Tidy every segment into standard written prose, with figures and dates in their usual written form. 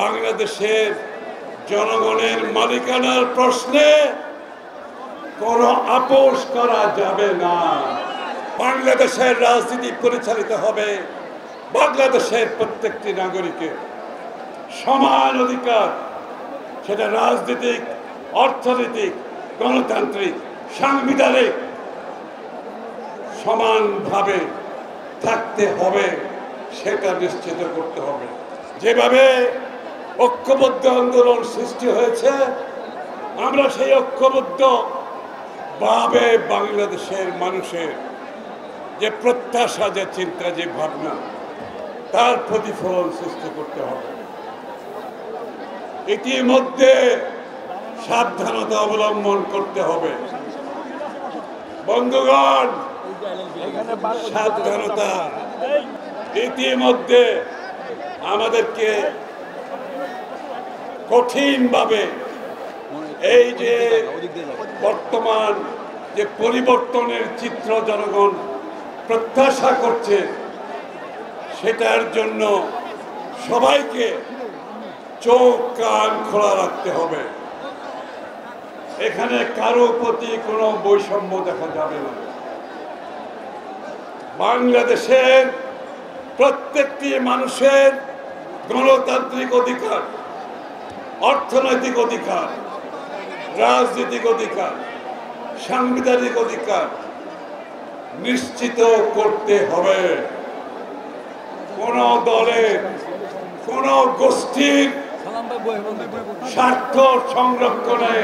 বাংলাদেশের জনগণের মালিকানার প্রশ্নে কোনো আপোষ করা যাবে না। বাংলাদেশের রাজনীতি পরিচালিত হবে বাংলাদেশের প্রত্যেকটি নাগরিকের সমান অধিকার, সেটা রাজনৈতিক, অর্থনৈতিক, গণতান্ত্রিক, সাংবিধানিক সমানভাবে থাকতে হবে, সেটা নিশ্চিত করতে হবে। যেভাবে ঐক্যবদ্ধ আন্দোলন সৃষ্টি হয়েছে, আমরা সেই ঐক্যবদ্ধ ভাবে বাংলাদেশের মানুষের যে প্রত্যাশা, যে চিন্তা, যে ভাবনা, তার প্রতিফলন সৃষ্টি করতে হবে। ইতিমধ্যে সাবধানতা অবলম্বন করতে হবে। বন্ধুগণ, সাবধানতা ইতিমধ্যে আমাদেরকে কঠিনভাবে এই যে বর্তমান যে পরিবর্তনের চিত্র জনগণ প্রত্যাশা করছে, সেটার জন্য সবাইকে চোখ কান খোলা রাখতে হবে। এখানে কারো প্রতি কোনো বৈষম্য দেখা যাবে না। বাংলাদেশের প্রত্যেকটি মানুষের গণতান্ত্রিক অধিকার, অর্থনৈতিক অধিকার, রাজনৈতিক অধিকার, সাংবিধানিক অধিকার নিশ্চিত করতে হবে। কোন দলের, কোন গোষ্ঠীর স্বার্থ সংরক্ষণে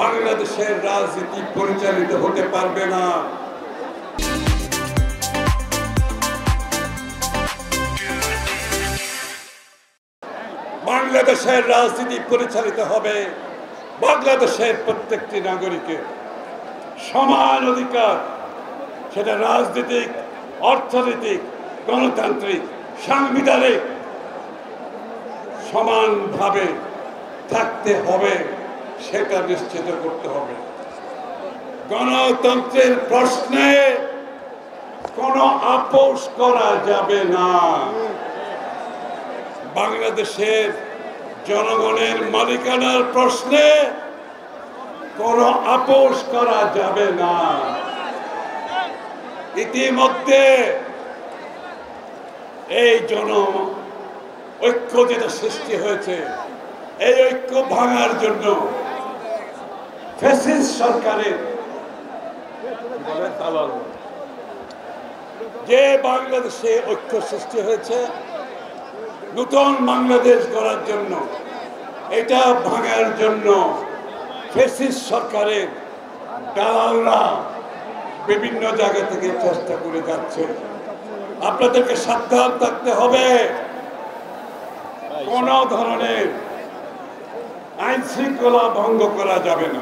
বাংলাদেশের রাজনীতি পরিচালিত হতে পারবে না। বাংলাদেশের রাজনীতি পরিচালিত হবে বাংলাদেশের প্রত্যেকটি নাগরিকের সমান অধিকার, সেটা রাজনৈতিক, অর্থনৈতিক, গণতান্ত্রিক, সাংবিধানিক সমানভাবে থাকতে হবে, সেটা নিশ্চিত করতে হবে। গণতন্ত্রের প্রশ্নে কোনো আপোষ করা যাবে না। বাংলাদেশের জনগণের মালিকানার প্রশ্নে কোনো আপোষ করা যাবে না। ইতিমধ্যে এই ঐক্য যেটা সৃষ্টি হয়েছে, এই ঐক্য ভাঙার জন্য ফ্যাসিস্ট সরকারের যে বাংলাদেশে ঐক্য সৃষ্টি হয়েছে নতুন বাংলাদেশ গড়ার জন্য, এটা ভাঙার জন্য ফ্যাসিস্ট সরকারের দালালরা বিভিন্ন জায়গা থেকে চেষ্টা করে যাচ্ছে। আপনাদেরকে সাবধান থাকতে হবে। কোন ধরনের আইন শৃঙ্খলা ভঙ্গ করা যাবে না।